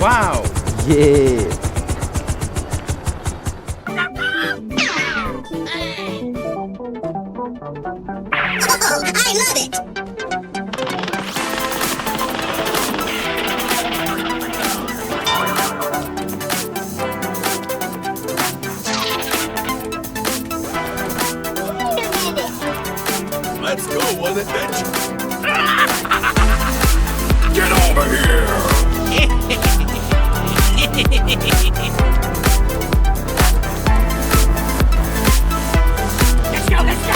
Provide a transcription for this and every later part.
Wow! Yeah! I love it! Let's go on adventure! Get over here! Let's go, let's go!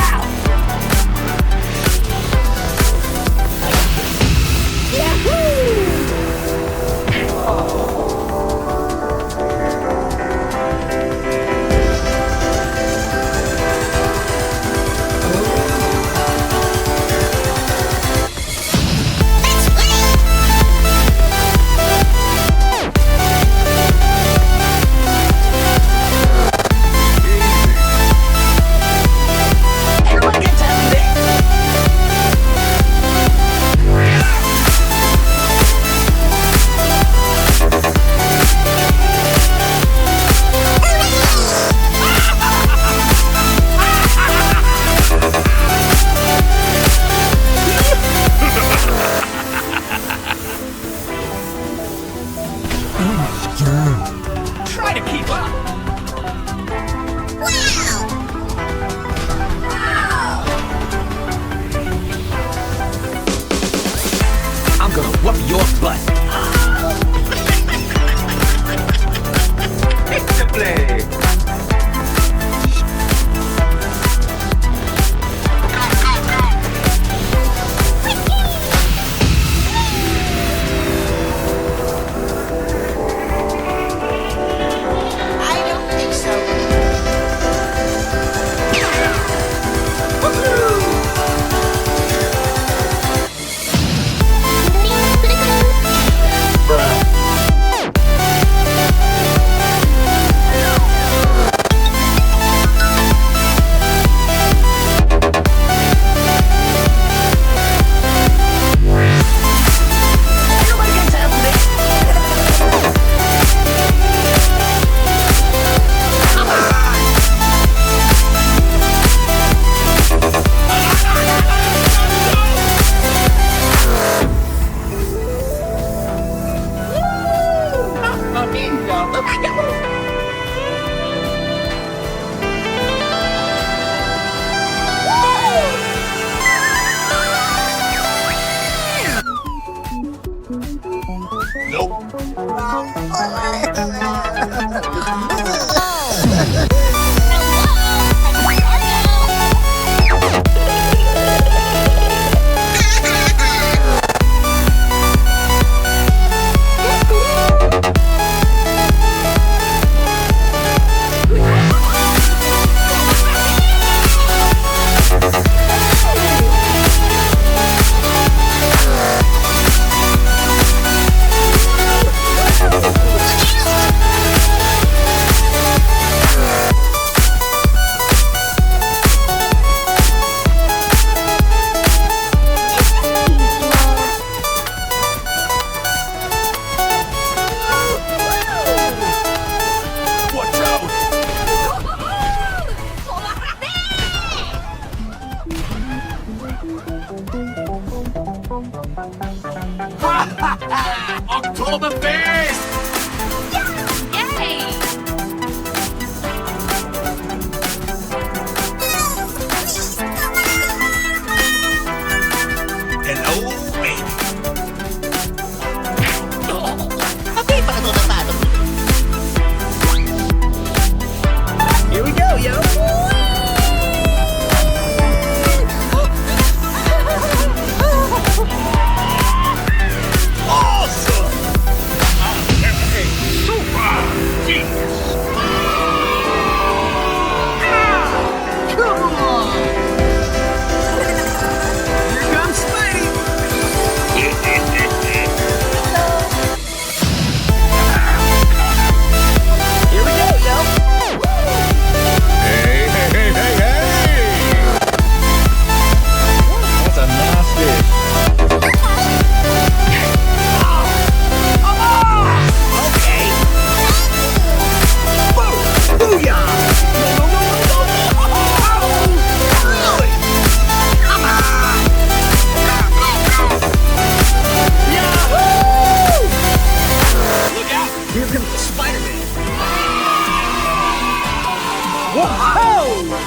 Whoa!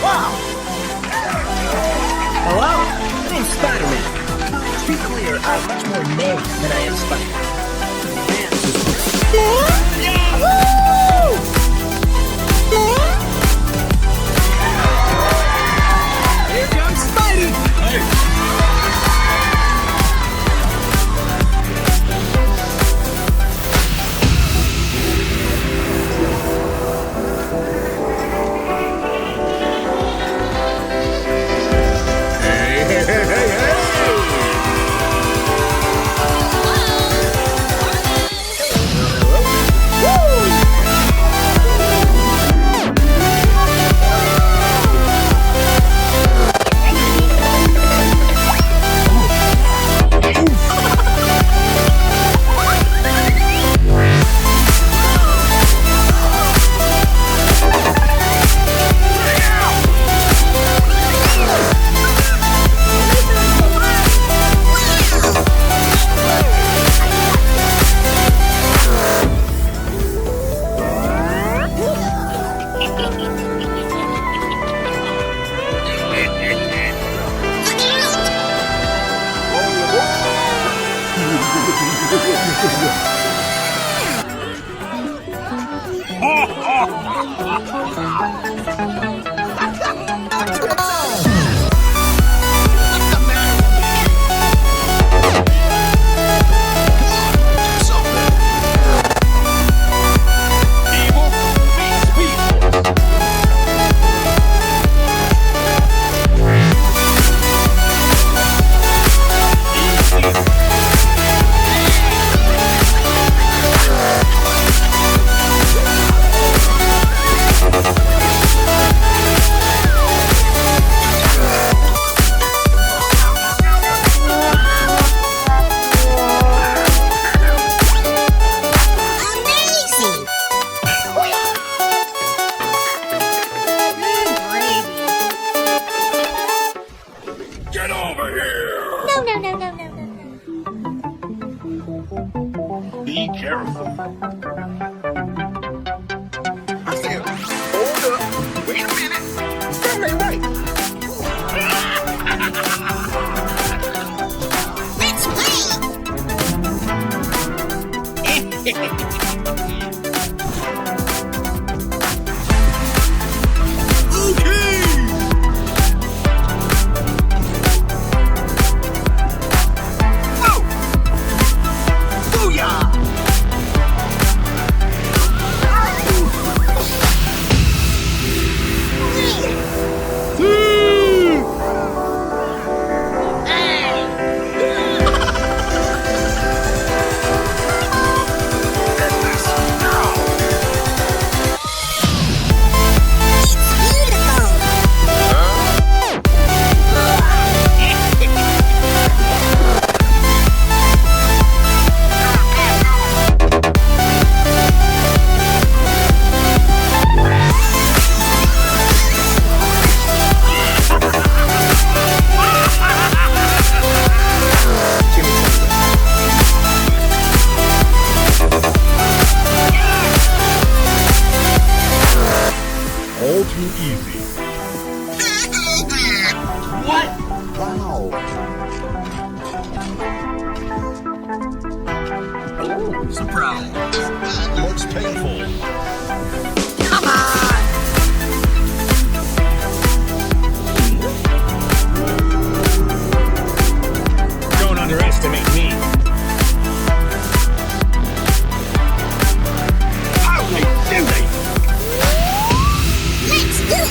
Wow! Hello? My name's Spider-Man. To be clear, I'm much more name than I am Spider. Here comes Spidey! Get over here! No, no, no, no, no, no, no. Be careful. Hold up. Wait a minute. That ain't right. Let's play. All too easy. What? Wow. Oh, Surprise! that looks painful. Come on. Don't underestimate me. Holy dilly! Let's do it.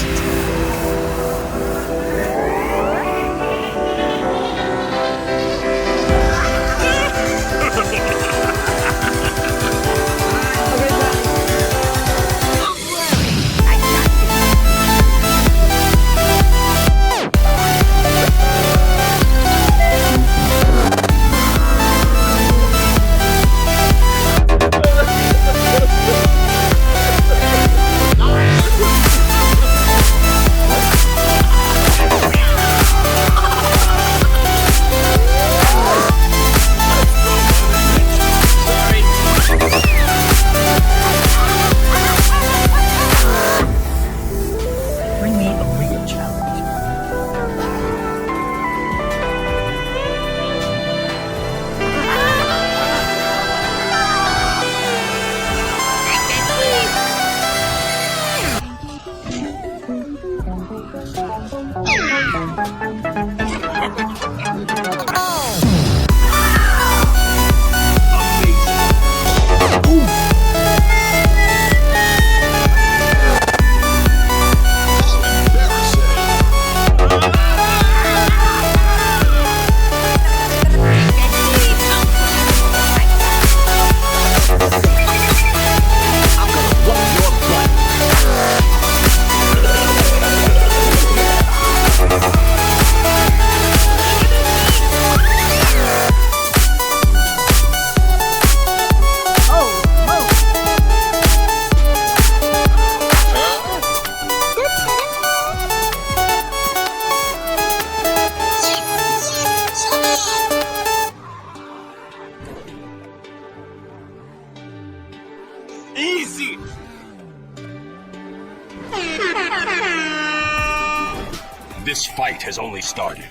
This fight has only started.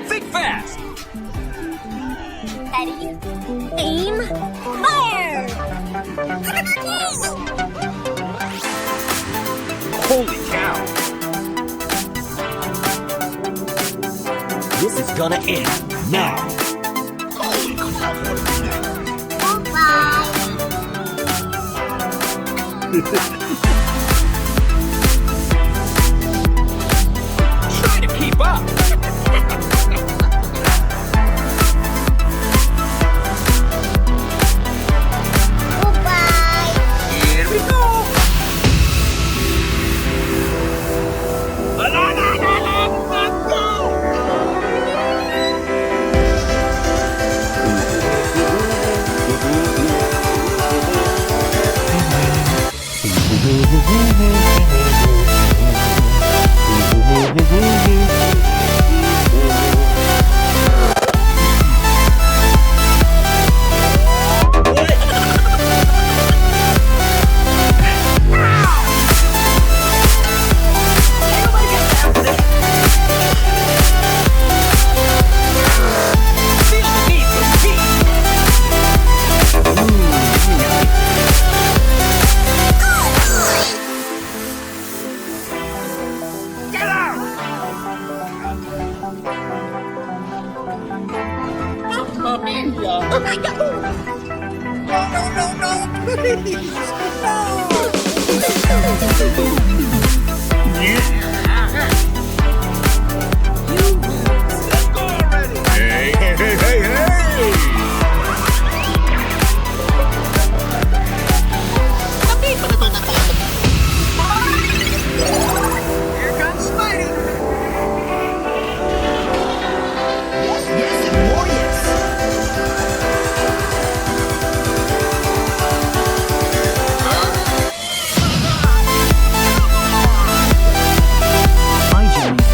Think fast! Ready? Aim! Fire! Holy cow! This is gonna end now! Try to keep up! Goodbye! Here we go! La la la la la! Let's go! Hey, hey, hey, hey, hey! Here comes Spidey! Yes, yes, and more yes! My journey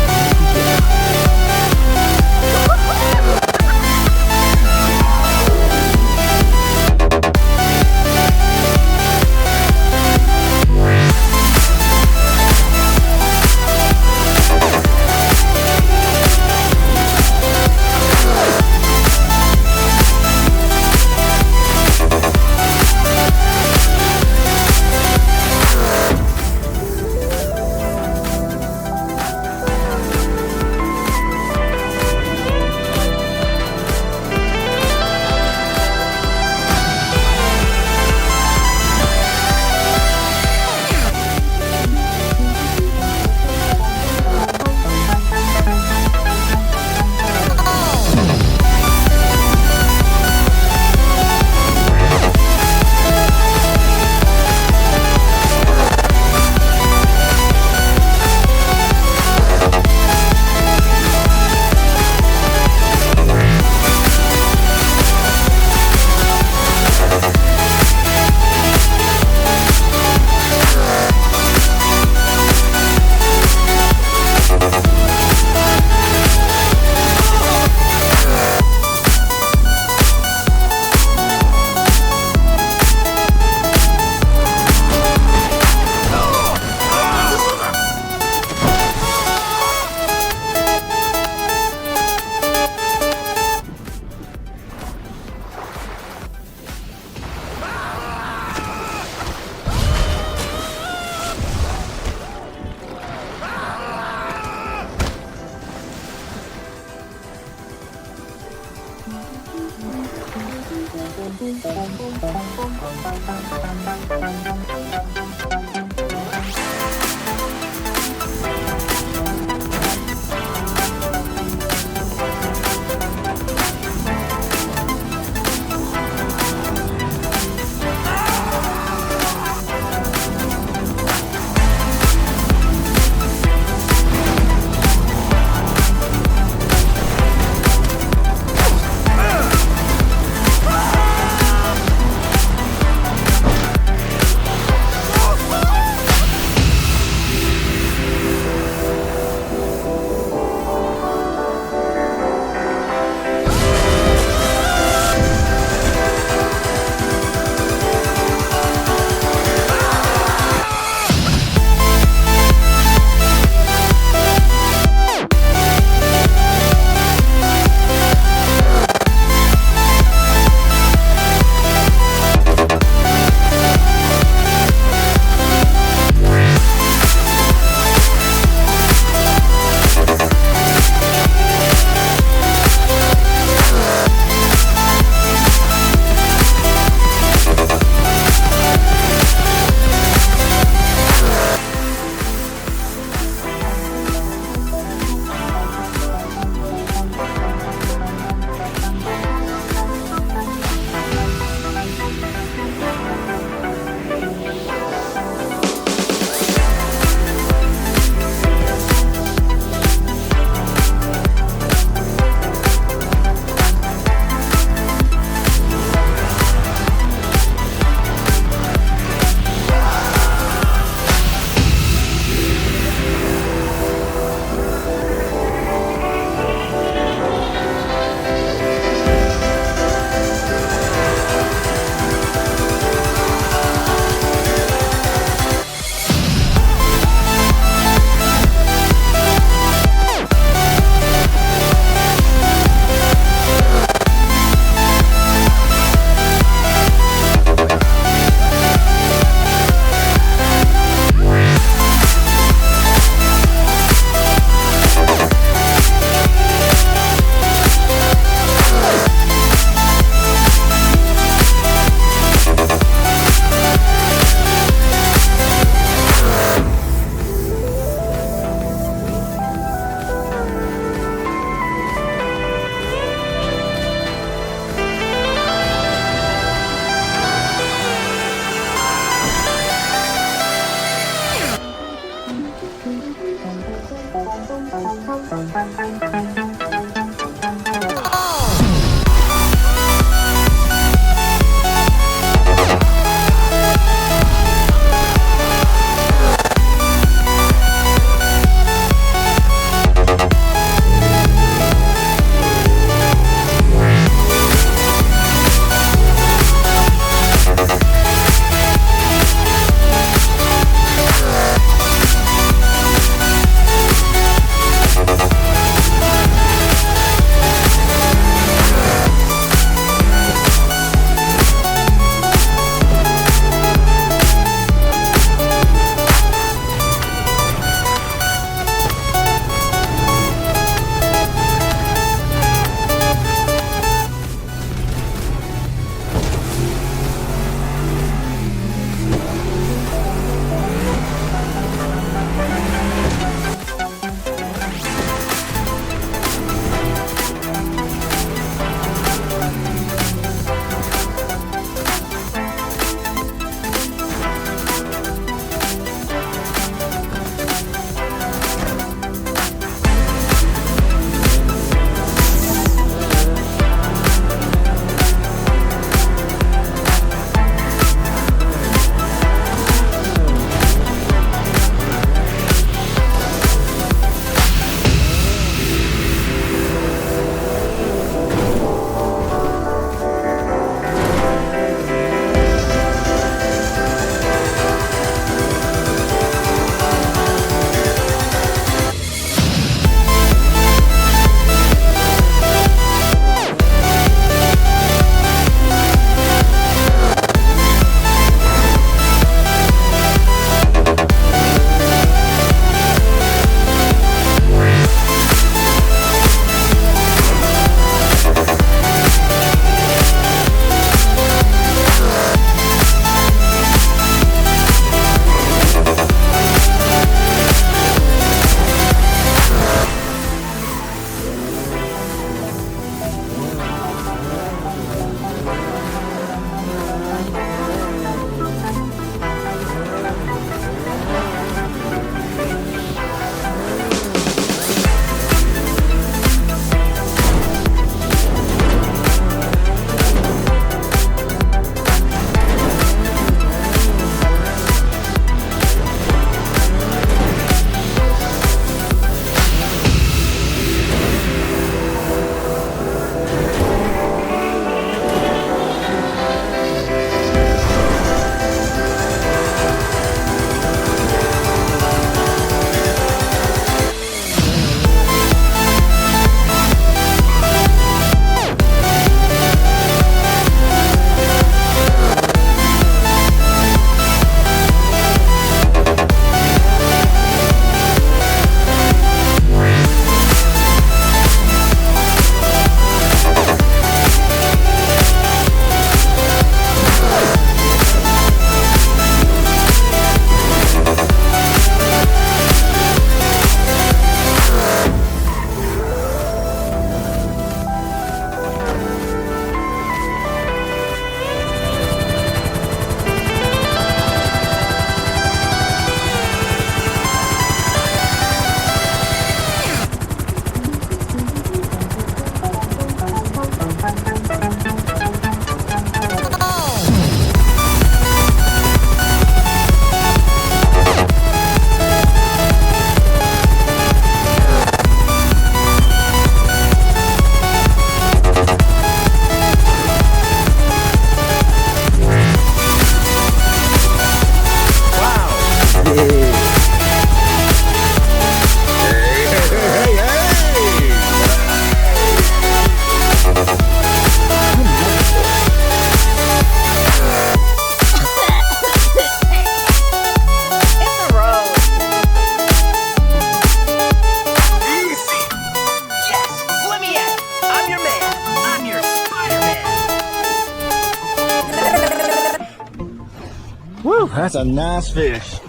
Whew, that's a nice fish.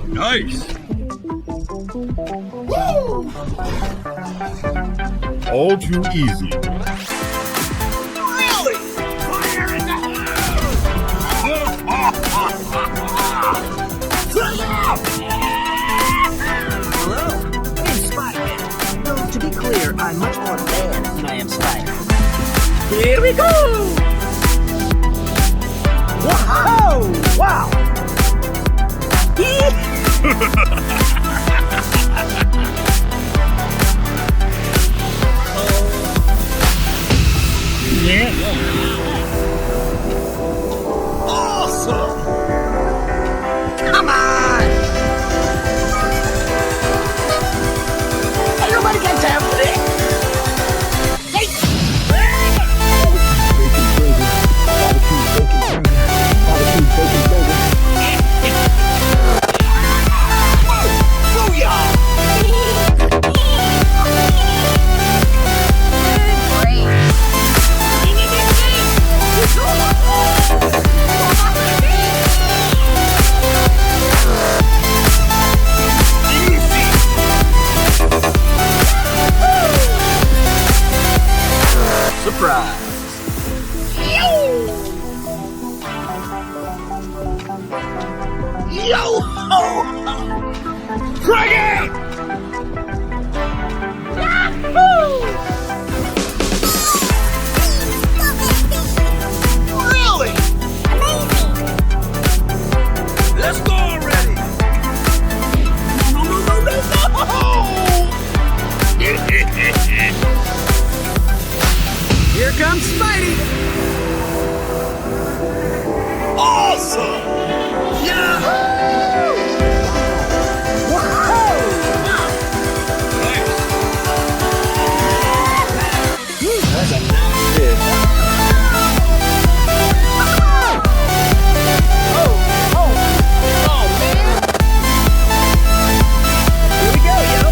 Nice. All too easy. Really? Fire in the house! Hello, I'm Spider-Man. Here we go! Wow! Wow! Yeah. Awesome! Come on! Ain't nobody got time for this! Surprise! Yo ho! Craig it! Really? Amazing! Let's go already! No! Here comes Spidey! Awesome! Yahoo! Wow! That's a nice fish. Oh, man! Here we go, yo!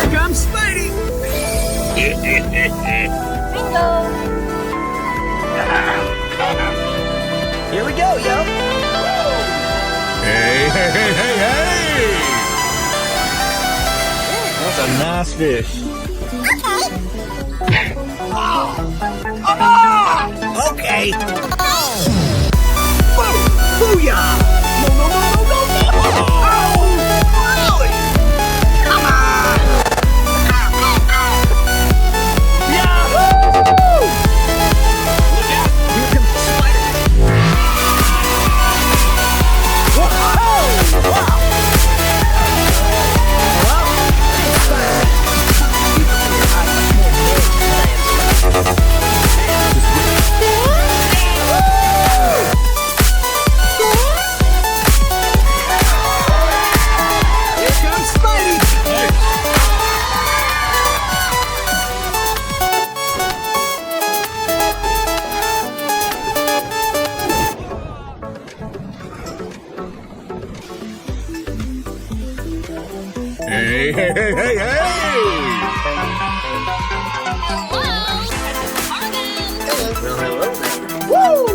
Here comes Spidey! Bingo! Here we go, yo! Hey! That's a nice fish. Okay! Booyah! No! Oh, really? Come on! Yahoo! Look out! Here comes Spider-Man! Whoa! Wow! Well, Spider-Man. You can figure out much more than I am Spider-Man. Here comes Spidey! Hey! Well, hello there. Woo!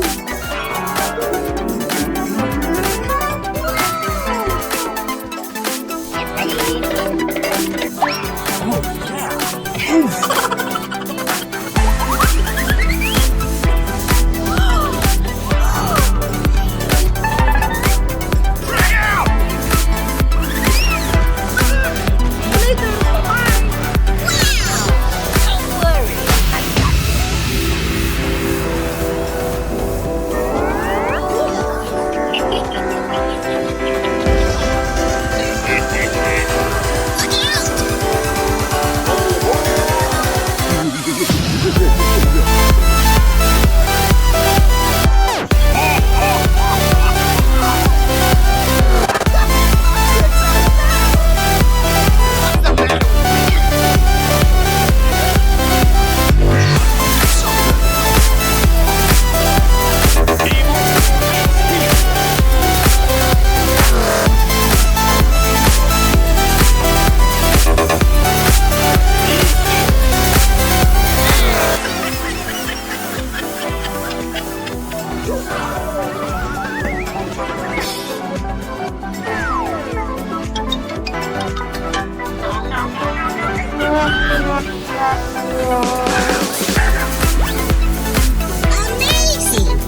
Amazing!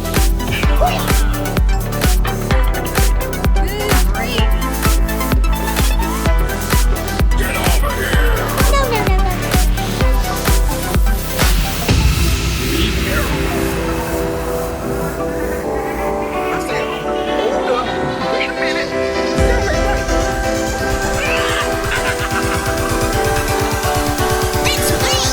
Good break. Get over here! No, no, no, no. Be careful! Hold up. Wait a minute. Let's wait.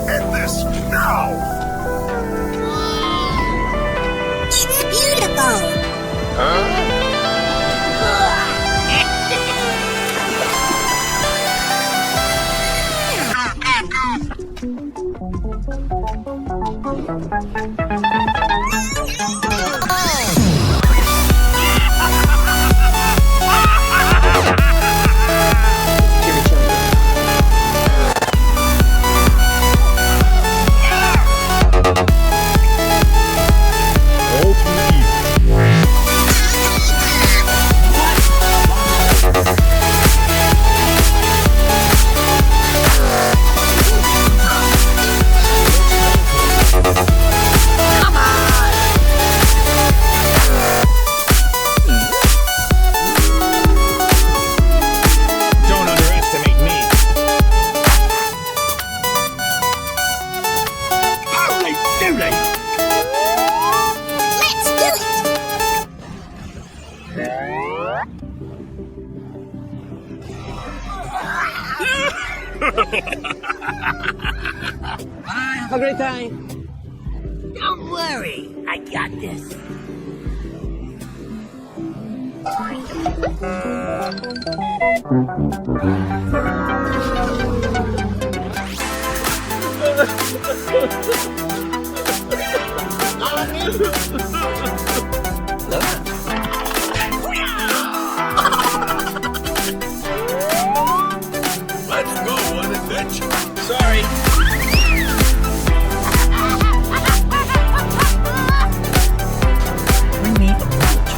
End this now! It's beautiful. All too easy. Don't underestimate me. Holy dooly! Let's do it. Have a great time. Don't worry, I got this. Let's go on adventure! Sorry. Bring me a boat.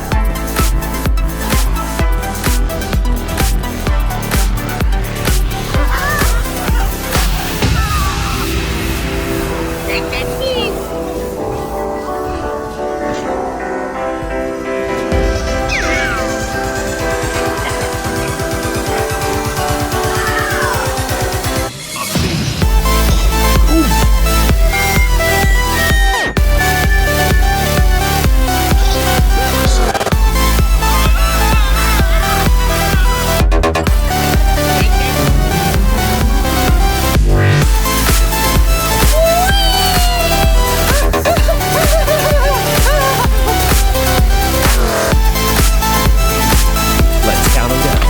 Let's count them down.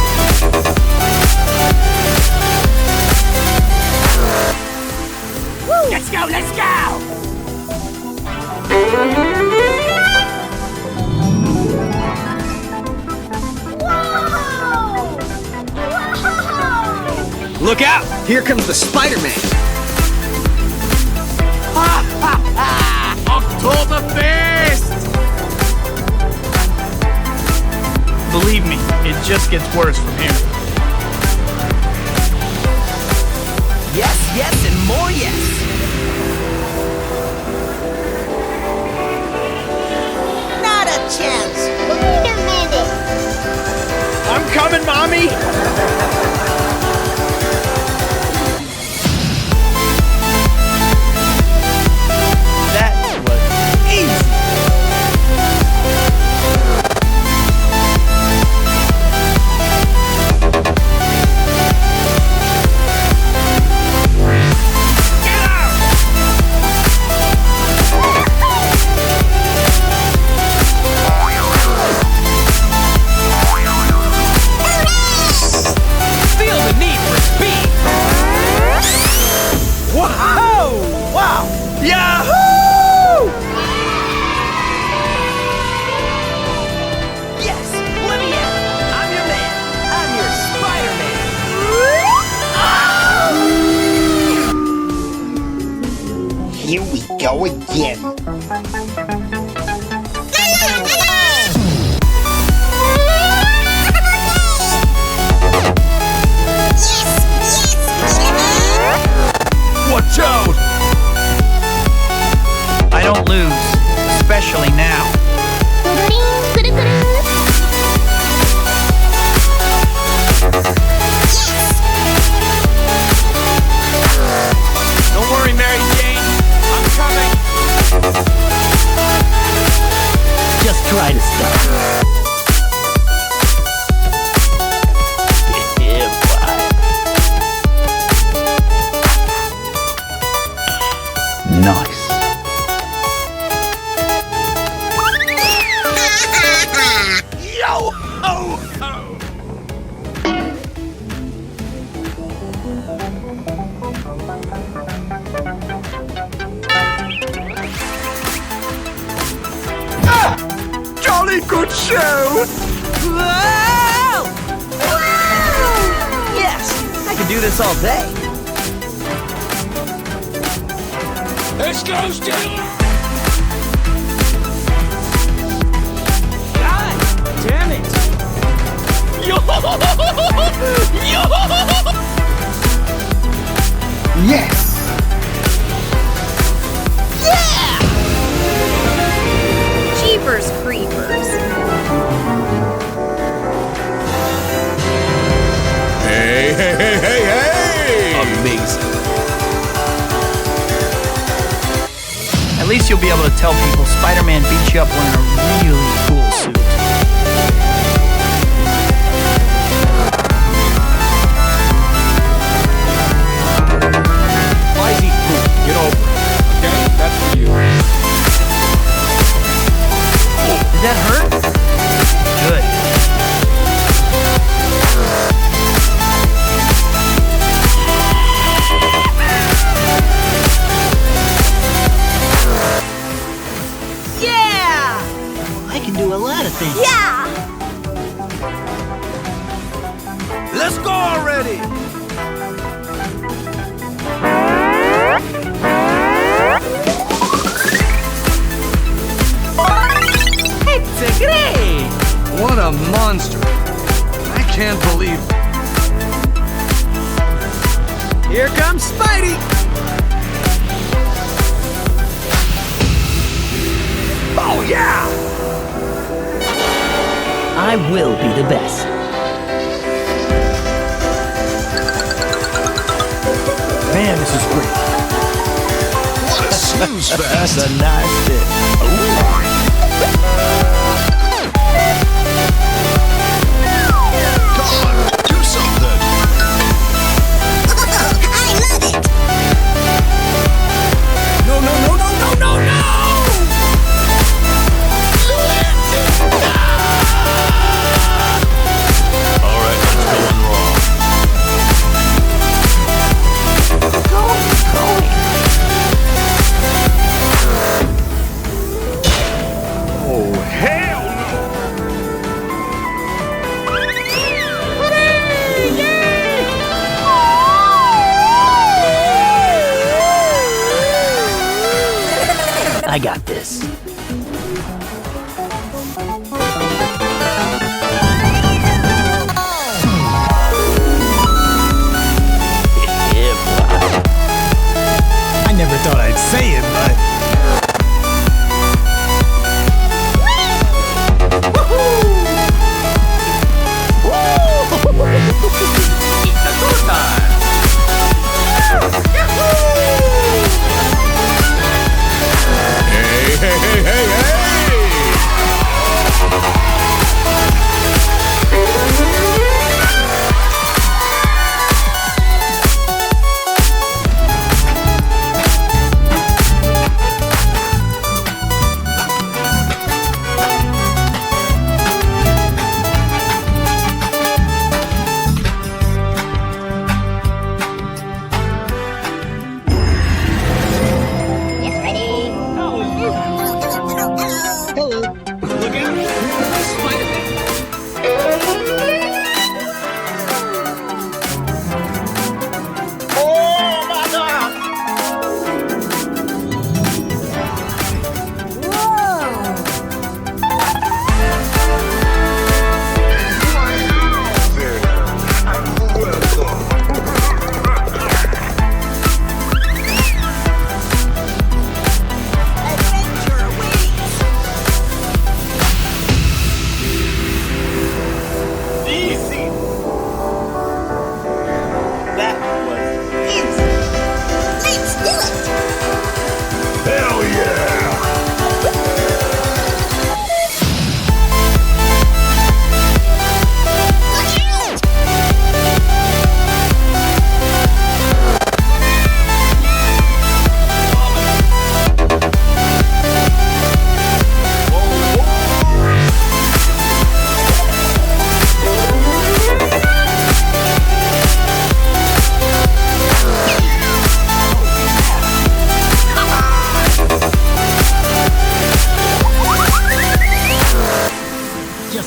Let's go, let's go! Whoa! Whoa! Look out! Here comes the Spider-Man. Oktoberfest! Believe me, it just gets worse from here. Yes, yes, and more yes. Not a chance. Wait a minute. I'm coming, Mommy! That was easy! go again. Watch out! I don't lose, especially now. Don't worry, Mary Jane. I'm coming. Just try to stop. Yeah, bye. Nice. Yo ho ho! Jolly good show! Whoa! Yes, I can do this all day. This goes to God damn it! yo! Yo! Yes! Jeepers creepers. Hey, hey, hey, hey, hey! Amazing. At least you'll be able to tell people Spider-Man beat you up wearing a really cool suit. Easy poop. Get over it. Okay? That's for you. Did that hurt? Good. Yeah! I can do a lot of things. Yeah! Let's go already! It's great! What a monster! I can't believe it. Here comes Spidey! Oh yeah! I will be the best. Man, this is great. What a snooze fest! That's a nice fit. Come on, do something! I love it! No, no, no, no, no, no, no! All right, that's going wrong. Oh, hell no! I got this. Yeah, boy. I never thought I'd say it, but Hey, hey, hey,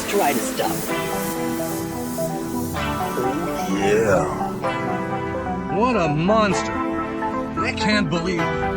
try to stop me. What a monster! I can't believe it.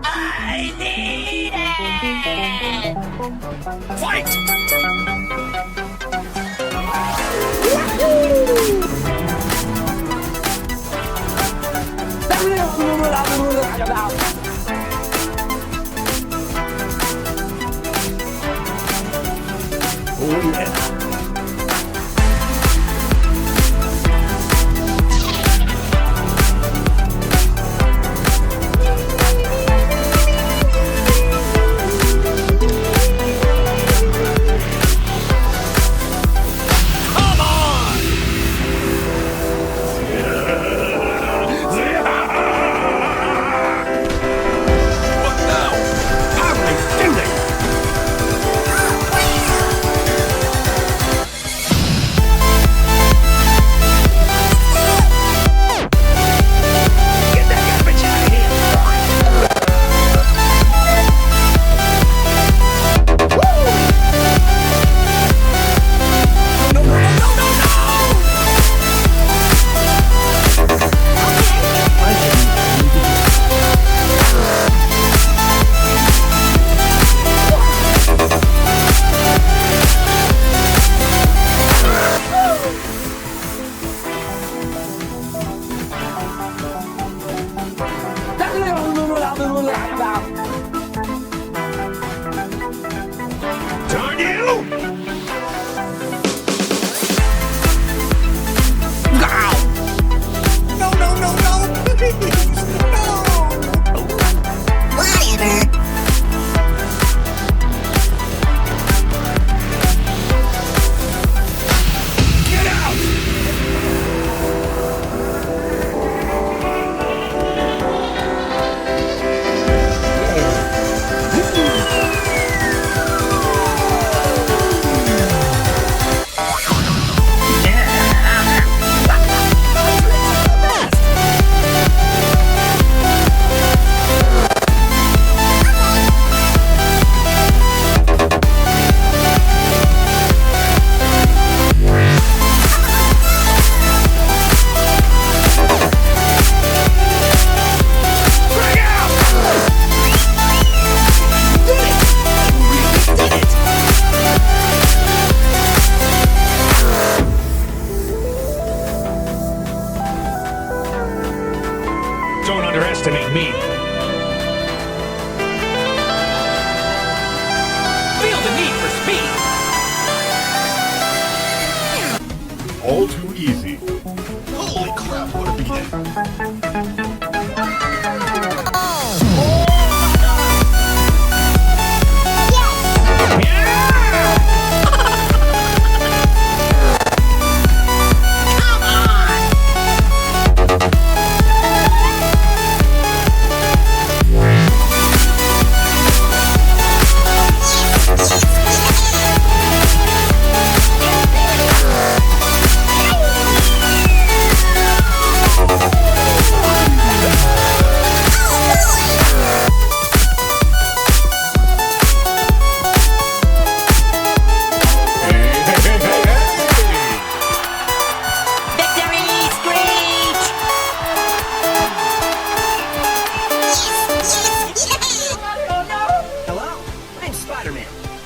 I need it! Oh yeah.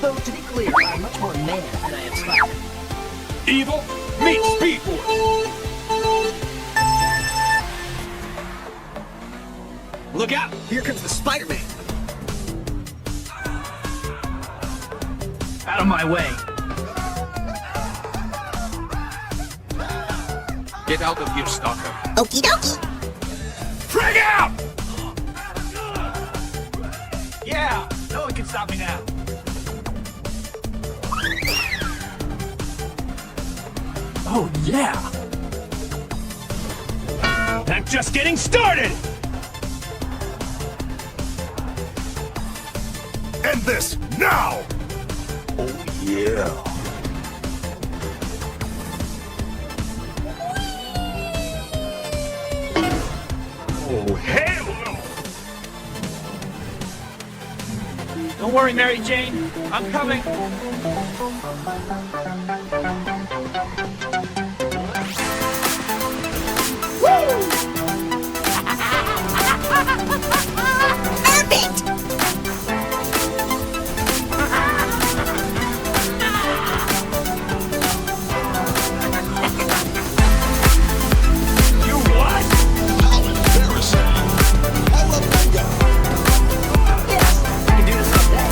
Though, to be clear, I'm much more man than I am Spider. Evil meets Speed Force. Look out! Here comes the Spider-Man. Out of my way. Get out of here, Stalker. Okie dokie. Frag out! Yeah, no one can stop me now. Oh, yeah! I'm just getting started! End this now! Oh, yeah. Oh, hell no! Don't worry, Mary Jane. I'm coming. Perfect! You what? How embarrassing! Hallelujah! Yes, I can do this all day.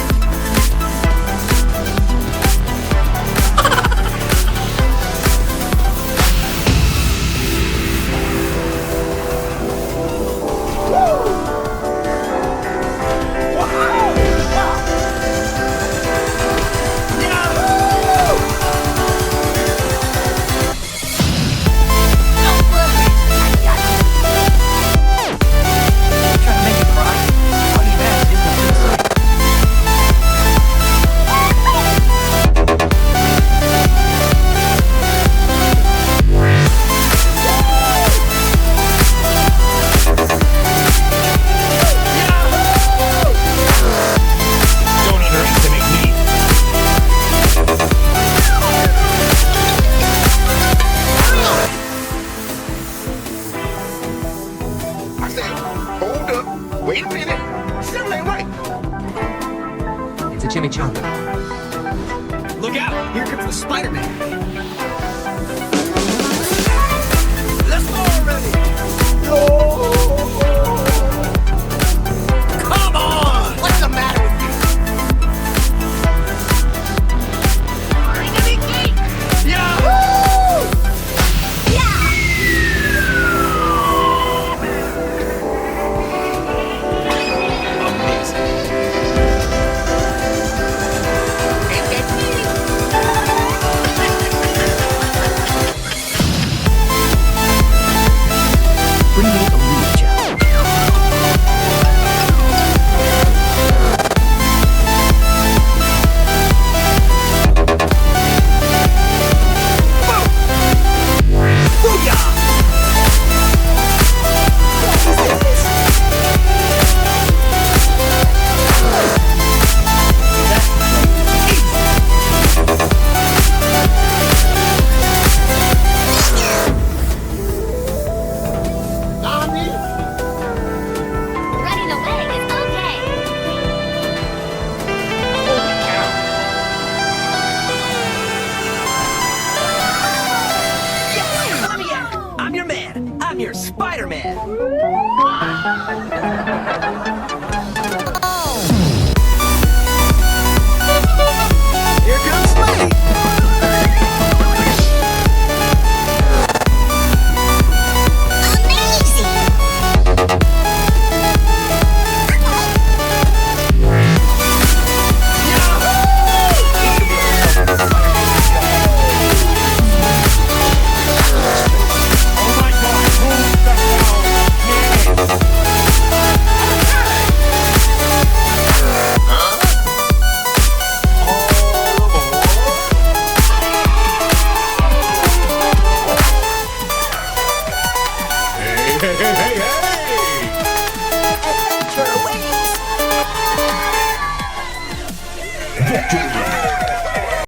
Trying to make you cry? All you've asked is nothing. Don't underestimate me. I said, hold up. Wait a minute. Still ain't right. It's a chimichanga. Look out! Here comes the Spider-Man. Let's go already! Come on! What's the matter with you? Bring me a real challenge. Running away is okay. Yes, let me out. I'm your man. I'm your Spider-Man. Here comes Spidey. Amazing! Oh my god, move the hell! Man! Hey, hey, hey,